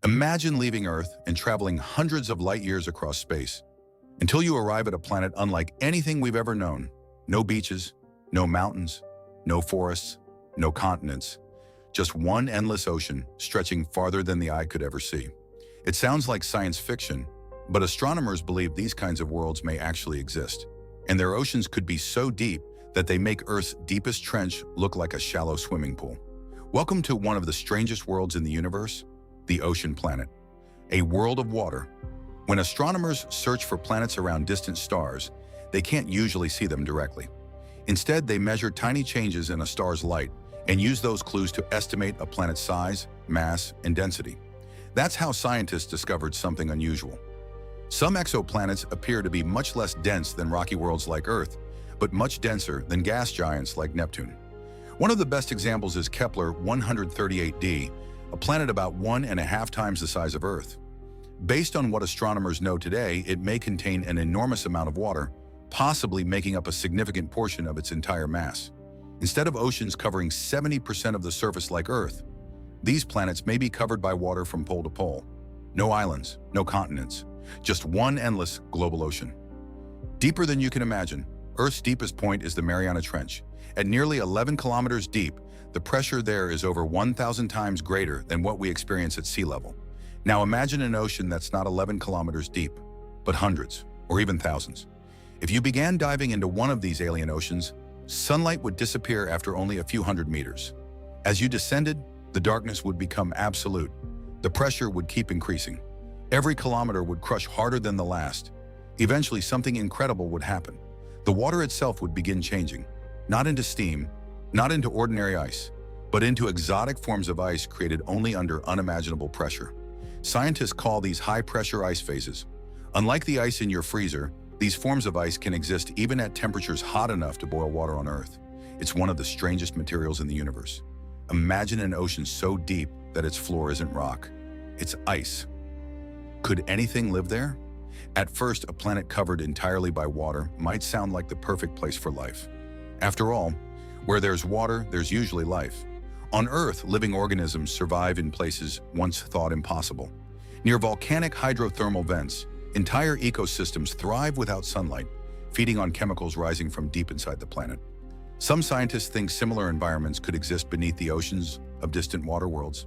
Imagine leaving Earth and traveling hundreds of light years across space until you arrive at a planet unlike anything we've ever known. No beaches, no mountains, no forests, no continents, just one endless ocean stretching farther than the eye could ever see. It sounds like science fiction, but astronomers believe these kinds of worlds may actually exist, and their oceans could be so deep that they make Earth's deepest trench look like a shallow swimming pool. Welcome to one of the strangest worlds in the universe, the ocean planet, a world of water. When astronomers search for planets around distant stars, they can't usually see them directly. Instead, they measure tiny changes in a star's light and use those clues to estimate a planet's size, mass, and density. That's how scientists discovered something unusual. Some exoplanets appear to be much less dense than rocky worlds like Earth, but much denser than gas giants like Neptune. One of the best examples is Kepler-138d, a planet about 1.5 times the size of Earth. Based on what astronomers know today, it may contain an enormous amount of water, possibly making up a significant portion of its entire mass. Instead of oceans covering 70% of the surface like Earth, these planets may be covered by water from pole to pole. No islands, no continents, just one endless global ocean. Deeper than you can imagine, Earth's deepest point is the Mariana Trench. At nearly 11 kilometers deep, the pressure there is over 1,000 times greater than what we experience at sea level. Now imagine an ocean that's not 11 kilometers deep, but hundreds, or even thousands. If you began diving into one of these alien oceans, sunlight would disappear after only a few hundred meters. As you descended, the darkness would become absolute. The pressure would keep increasing. Every kilometer would crush harder than the last. Eventually, something incredible would happen. The water itself would begin changing, not into steam, not into ordinary ice, but into exotic forms of ice created only under unimaginable pressure. Scientists call these high-pressure ice phases. Unlike the ice in your freezer, these forms of ice can exist even at temperatures hot enough to boil water on Earth. It's one of the strangest materials in the universe. Imagine an ocean so deep that its floor isn't rock. It's ice. Could anything live there? At first, a planet covered entirely by water might sound like the perfect place for life. After all, where there's water, there's usually life. On Earth, living organisms survive in places once thought impossible. Near volcanic hydrothermal vents, entire ecosystems thrive without sunlight, feeding on chemicals rising from deep inside the planet. Some scientists think similar environments could exist beneath the oceans of distant water worlds.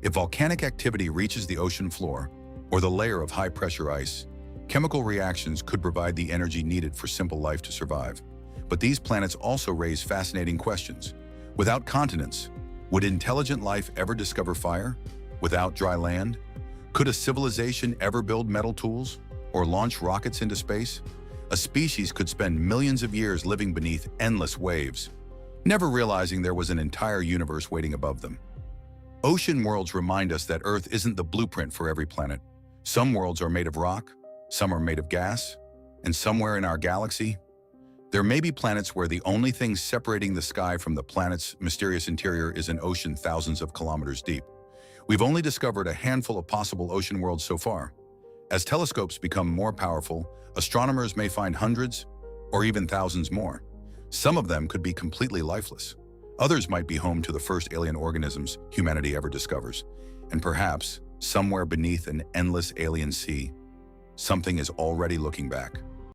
If volcanic activity reaches the ocean floor, or the layer of high-pressure ice, chemical reactions could provide the energy needed for simple life to survive. But these planets also raise fascinating questions. Without continents, would intelligent life ever discover fire? Without dry land, could a civilization ever build metal tools or launch rockets into space? A species could spend millions of years living beneath endless waves, never realizing there was an entire universe waiting above them. Ocean worlds remind us that Earth isn't the blueprint for every planet. Some worlds are made of rock, some are made of gas, and somewhere in our galaxy, there may be planets where the only thing separating the sky from the planet's mysterious interior is an ocean thousands of kilometers deep. We've only discovered a handful of possible ocean worlds so far. As telescopes become more powerful, astronomers may find hundreds or even thousands more. Some of them could be completely lifeless. Others might be home to the first alien organisms humanity ever discovers. And perhaps, somewhere beneath an endless alien sea, something is already looking back.